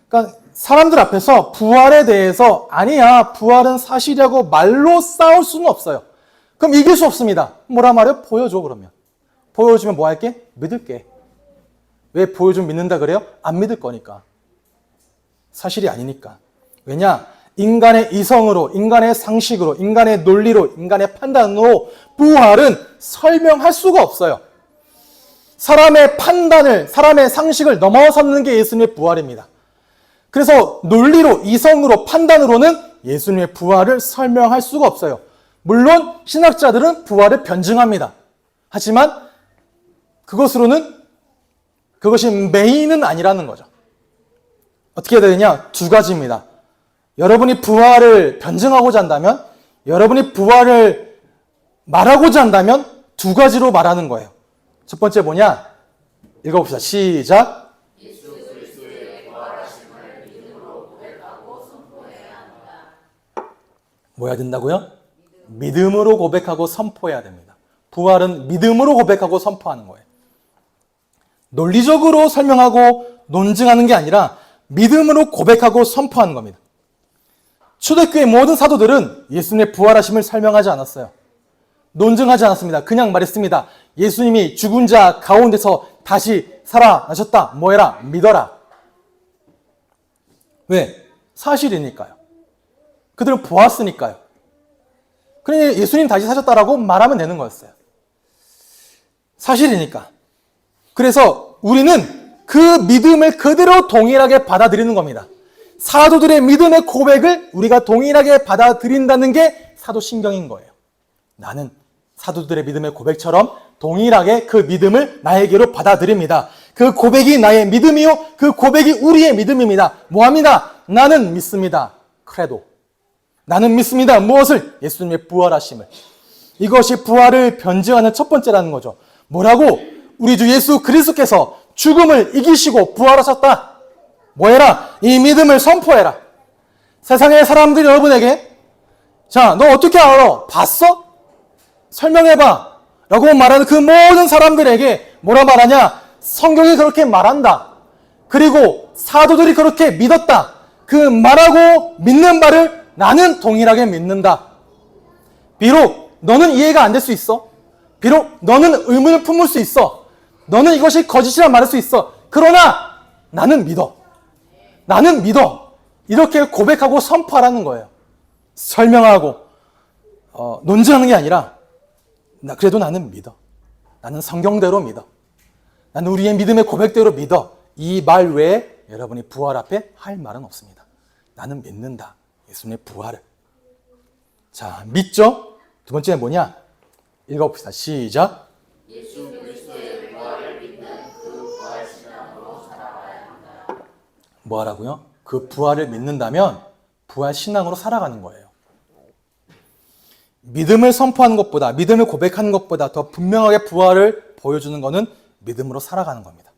그러니까 사람들 앞에서 부활에 대해서 아니야, 부활은 사실이라고 말로 싸울 수는 없어요. 그럼 이길 수 없습니다. 뭐라 말해요? 보여줘 그러면. 보여주면 뭐 할게? 믿을게. 왜 보여주면 믿는다 그래요? 안 믿을 거니까. 사실이 아니니까. 왜냐? 인간의 이성으로, 인간의 상식으로, 인간의 논리로, 인간의 판단으로 부활은 설명할 수가 없어요. 사람의 판단을, 사람의 상식을 넘어서는 게 예수님의 부활입니다. 그래서 논리로, 이성으로, 판단으로는 예수님의 부활을 설명할 수가 없어요. 물론 신학자들은 부활을 변증합니다. 하지만 그것이 메인은 아니라는 거죠. 어떻게 해야 되느냐? 두 가지입니다. 여러분이 부활을 변증하고자 한다면, 여러분이 부활을 말하고자 한다면 두 가지로 말하는 거예요. 첫 번째 뭐냐? 읽어봅시다. 시작. 예수 그리스도의 부활하심을 믿음으로 고백하고 선포해야 합니다. 뭐 해야 된다고요? 믿음으로 고백하고 선포해야 됩니다. 부활은 믿음으로 고백하고 선포하는 거예요. 논리적으로 설명하고 논증하는 게 아니라 믿음으로 고백하고 선포하는 겁니다. 초대교회 모든 사도들은 예수님의 부활하심을 설명하지 않았어요. 논증하지 않았습니다. 그냥 말했습니다. 예수님이 죽은 자 가운데서 다시 살아나셨다. 뭐해라? 믿어라. 왜? 사실이니까요. 그들은 보았으니까요. 그러니 예수님 다시 사셨다라고 말하면 되는 거였어요. 사실이니까. 그래서 우리는 그 믿음을 그대로 동일하게 받아들이는 겁니다. 사도들의 믿음의 고백을 우리가 동일하게 받아들인다는 게 사도신경인 거예요. 나는 사도들의 믿음의 고백처럼 동일하게 그 믿음을 나에게로 받아들입니다. 그 고백이 나의 믿음이요, 그 고백이 우리의 믿음입니다. 뭐합니다? 나는 믿습니다. 크레도. 나는 믿습니다. 무엇을? 예수님의 부활하심을. 이것이 부활을 변증하는 첫 번째라는 거죠. 뭐라고? 우리 주 예수 그리스도께서 죽음을 이기시고 부활하셨다. 뭐해라? 이 믿음을 선포해라. 세상의 사람들이 여러분에게 자, 너 어떻게 알아? 봤어? 설명해봐. 라고 말하는 그 모든 사람들에게 뭐라 말하냐? 성경이 그렇게 말한다. 그리고 사도들이 그렇게 믿었다. 그 말하고 믿는 바를 나는 동일하게 믿는다. 비록 너는 이해가 안 될 수 있어. 비록 너는 의문을 품을 수 있어. 너는 이것이 거짓이라 말할 수 있어. 그러나 나는 믿어. 나는 믿어. 이렇게 고백하고 선포하라는 거예요. 설명하고 논증하는 게 아니라 그래도 나는 믿어. 나는 성경대로 믿어. 나는 우리의 믿음의 고백대로 믿어. 이 말 외에 여러분이 부활 앞에 할 말은 없습니다. 나는 믿는다. 예수님의 부활을. 자, 믿죠? 두 번째는 뭐냐? 읽어봅시다. 시작. 예수 그리스도의 부활을 믿는 그 부활 신앙으로 살아가야 한다. 뭐 하라고요? 그 부활을 믿는다면 부활 신앙으로 살아가는 거예요. 믿음을 선포하는 것보다, 믿음을 고백하는 것보다 더 분명하게 부활을 보여주는 것은 믿음으로 살아가는 겁니다.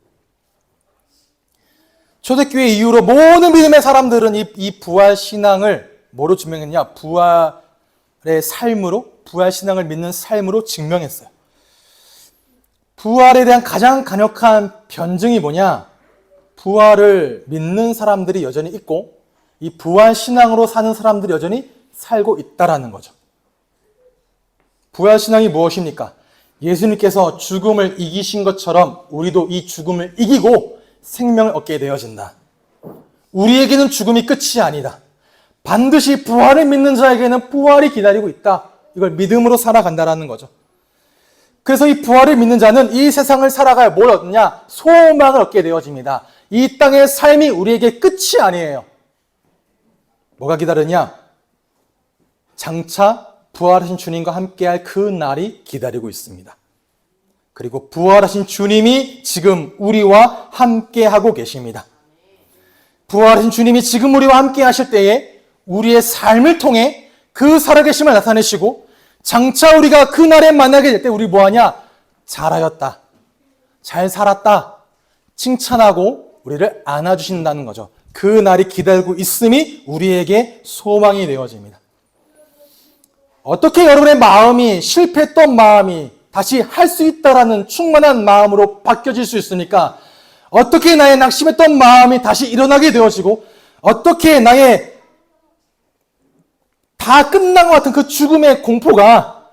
초대교회 이후로 모든 믿음의 사람들은 이 부활 신앙을 뭐로 증명했냐? 부활의 삶으로, 부활 신앙을 믿는 삶으로 증명했어요. 부활에 대한 가장 강력한 변증이 뭐냐? 부활을 믿는 사람들이 여전히 있고 이 부활 신앙으로 사는 사람들이 여전히 살고 있다라는 거죠. 부활 신앙이 무엇입니까? 예수님께서 죽음을 이기신 것처럼 우리도 이 죽음을 이기고 생명을 얻게 되어진다. 우리에게는 죽음이 끝이 아니다. 반드시 부활을 믿는 자에게는 부활이 기다리고 있다. 이걸 믿음으로 살아간다라는 거죠. 그래서 이 부활을 믿는 자는 이 세상을 살아가야 뭘 얻느냐? 소망을 얻게 되어집니다. 이 땅의 삶이 우리에게 끝이 아니에요. 뭐가 기다리냐? 장차 부활하신 주님과 함께할 그 날이 기다리고 있습니다. 그리고 부활하신 주님이 지금 우리와 함께하고 계십니다. 부활하신 주님이 지금 우리와 함께 하실 때에 우리의 삶을 통해 그 살아계심을 나타내시고 장차 우리가 그 날에 만나게 될 때 우리 뭐하냐? 잘하였다. 잘 살았다. 칭찬하고 우리를 안아주신다는 거죠. 그 날이 기다리고 있음이 우리에게 소망이 되어집니다. 어떻게 여러분의 마음이 실패했던 마음이 다시 할 수 있다라는 충만한 마음으로 바뀌어질 수 있습니까? 어떻게 나의 낙심했던 마음이 다시 일어나게 되어지고 어떻게 나의 다 끝난 것 같은 그 죽음의 공포가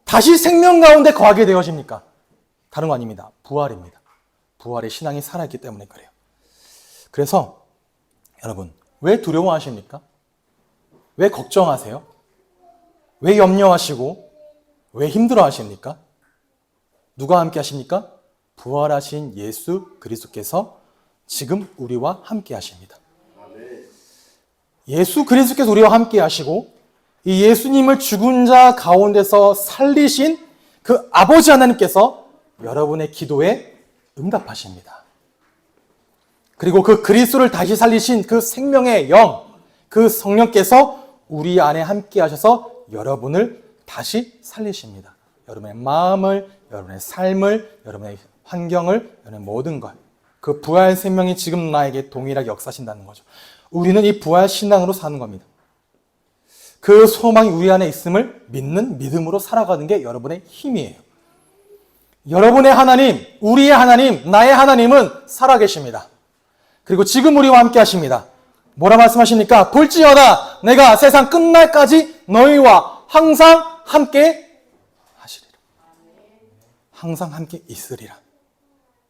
다시 생명 가운데 거하게 되어집니까? 다른 거 아닙니다. 부활입니다. 부활의 신앙이 살아있기 때문에 그래요. 그래서 여러분 왜 두려워하십니까? 왜 걱정하세요? 왜 염려하시고 왜 힘들어하십니까? 누가 함께 하십니까? 부활하신 예수 그리스도께서 지금 우리와 함께 하십니다. 예수 그리스도께서 우리와 함께 하시고 이 예수님을 죽은 자 가운데서 살리신 그 아버지 하나님께서 여러분의 기도에 응답하십니다. 그리고 그 그리스도를 다시 살리신 그 생명의 영, 그 성령께서 우리 안에 함께 하셔서 여러분을 다시 살리십니다. 여러분의 마음을, 여러분의 삶을, 여러분의 환경을, 여러분의 모든 것. 그 부활 생명이 지금 나에게 동일하게 역사하신다는 거죠. 우리는 이 부활 신앙으로 사는 겁니다. 그 소망이 우리 안에 있음을 믿는 믿음으로 살아가는 게 여러분의 힘이에요. 여러분의 하나님, 우리의 하나님, 나의 하나님은 살아계십니다. 그리고 지금 우리와 함께 하십니다. 뭐라 말씀하십니까? 볼지어다 내가 세상 끝날까지 너희와 항상 함께 하시리라. 항상 함께 있으리라.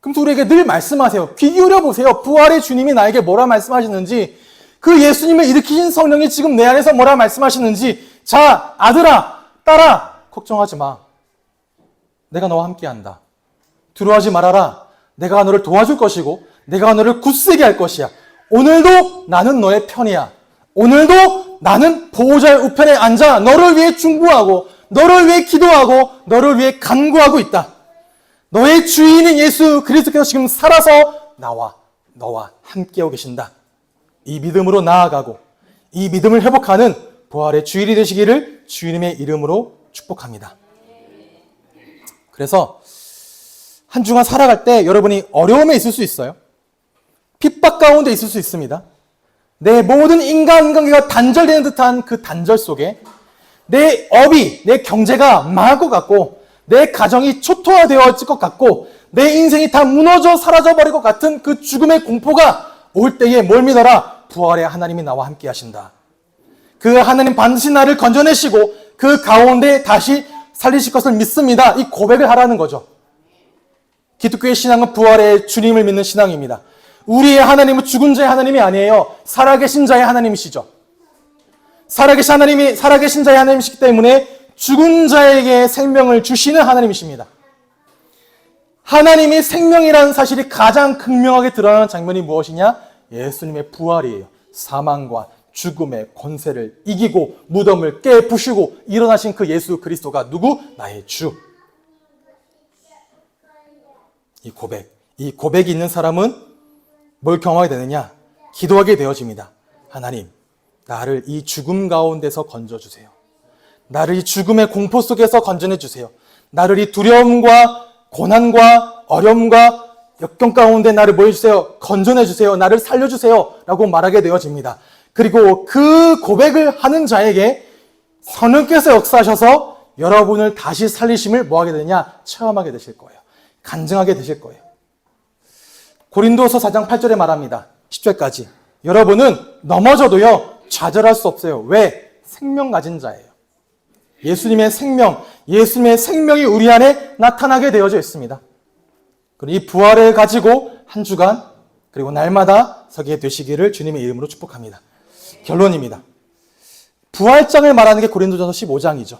그럼 또 우리에게 늘 말씀하세요. 귀 기울여 보세요. 부활의 주님이 나에게 뭐라 말씀하시는지, 그 예수님을 일으키신 성령이 지금 내 안에서 뭐라 말씀하시는지. 자, 아들아, 딸아, 걱정하지 마. 내가 너와 함께 한다. 두려워하지 말아라. 내가 너를 도와줄 것이고 내가 너를 굳세게 할 것이야. 오늘도 나는 너의 편이야. 오늘도 나는 보호자의 우편에 앉아 너를 위해 중보하고 너를 위해 기도하고 너를 위해 간구하고 있다. 너의 주인인 예수 그리스도께서 지금 살아서 너와 함께하고 계신다. 이 믿음으로 나아가고 이 믿음을 회복하는 부활의 주일이 되시기를 주님의 이름으로 축복합니다. 그래서 한 주간 살아갈 때 여러분이 어려움에 있을 수 있어요. 핍박 가운데 있을 수 있습니다. 내 모든 인간관계가 단절되는 듯한 그 단절 속에 내 업이, 내 경제가 망할 것 같고 내 가정이 초토화되어질 것 같고 내 인생이 다 무너져 사라져버릴 것 같은 그 죽음의 공포가 올 때에 뭘 믿어라? 부활의 하나님이 나와 함께 하신다. 그 하나님 반드시 나를 건져내시고 그 가운데 다시 살리실 것을 믿습니다. 이 고백을 하라는 거죠. 기독교의 신앙은 부활의 주님을 믿는 신앙입니다. 우리의 하나님은 죽은 자의 하나님이 아니에요. 살아계신 자의 하나님이시죠. 살아계신 자의 하나님이시기 때문에 죽은 자에게 생명을 주시는 하나님이십니다. 하나님이 생명이라는 사실이 가장 극명하게 드러나는 장면이 무엇이냐? 예수님의 부활이에요. 사망과 죽음의 권세를 이기고 무덤을 깨부수고 일어나신 그 예수 그리스도가 누구? 나의 주. 이 고백이 있는 사람은 뭘 경험하게 되느냐? 기도하게 되어집니다. 하나님, 나를 이 죽음 가운데서 건져주세요. 나를 이 죽음의 공포 속에서 건져내주세요. 나를 이 두려움과 고난과 어려움과 역경 가운데 나를 뭐 해주세요? 건져내주세요. 나를 살려주세요. 라고 말하게 되어집니다. 그리고 그 고백을 하는 자에게 성령께서 역사하셔서 여러분을 다시 살리심을 뭐 하게 되냐? 체험하게 되실 거예요. 간증하게 되실 거예요. 고린도서 4장 8절에 말합니다. 10절까지. 여러분은 넘어져도요, 좌절할 수 없어요. 왜? 생명 가진 자예요. 예수님의 생명이 우리 안에 나타나게 되어져 있습니다. 그리고 이 부활을 가지고 한 주간, 그리고 날마다 서게 되시기를 주님의 이름으로 축복합니다. 결론입니다. 부활장을 말하는 게 고린도전서 15장이죠.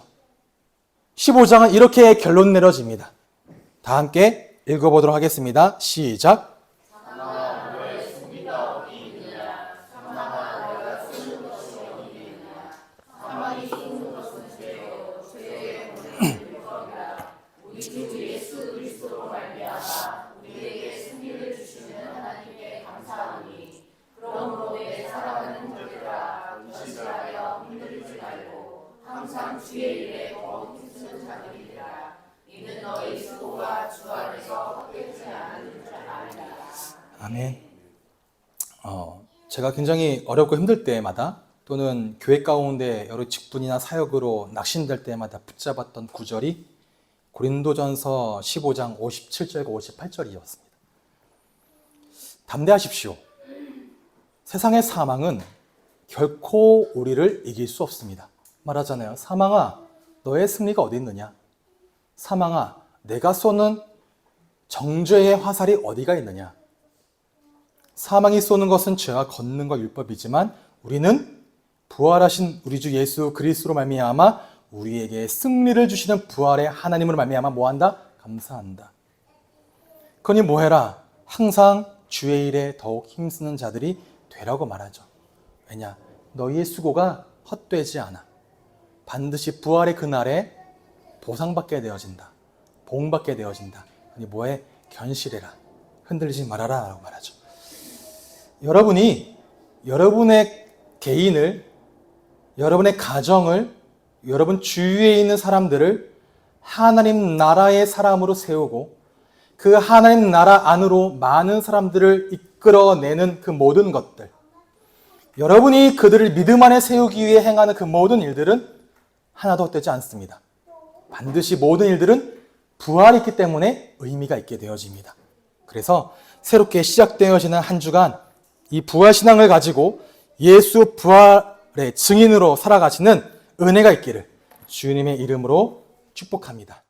15장은 이렇게 결론 내려집니다. 다 함께 읽어보도록 하겠습니다. 시작. 아멘. 제가 굉장히 어렵고 힘들 때마다 또는 교회 가운데 여러 직분이나 사역으로 낙심될 때마다 붙잡았던 구절이 고린도전서 15장 57절과 58절이었습니다. 담대하십시오. 세상의 사망은 결코 우리를 이길 수 없습니다. 말하잖아요. 사망아, 너의 승리가 어디 있느냐? 사망아, 내가 쏘는 정죄의 화살이 어디가 있느냐? 사망이 쏘는 것은 죄와 걷는과 율법이지만 우리는 부활하신 우리 주 예수 그리스도로 말미암아 우리에게 승리를 주시는 부활의 하나님으로 말미암아 뭐한다? 감사한다. 그러니 뭐해라? 항상 주의 일에 더욱 힘쓰는 자들이 되라고 말하죠. 왜냐? 너희의 수고가 헛되지 않아. 반드시 부활의 그날에 보상받게 되어진다. 보응받게 되어진다. 그러니 뭐해? 견실해라. 흔들리지 말아라 라고 말하죠. 여러분이 여러분의 개인을, 여러분의 가정을, 여러분 주위에 있는 사람들을 하나님 나라의 사람으로 세우고 그 하나님 나라 안으로 많은 사람들을 이끌어내는 그 모든 것들, 여러분이 그들을 믿음 안에 세우기 위해 행하는 그 모든 일들은 하나도 헛되지 않습니다. 반드시 모든 일들은 부활이 있기 때문에 의미가 있게 되어집니다. 그래서 새롭게 시작되어지는 한 주간 이 부활신앙을 가지고 예수 부활의 증인으로 살아가시는 은혜가 있기를 주님의 이름으로 축복합니다.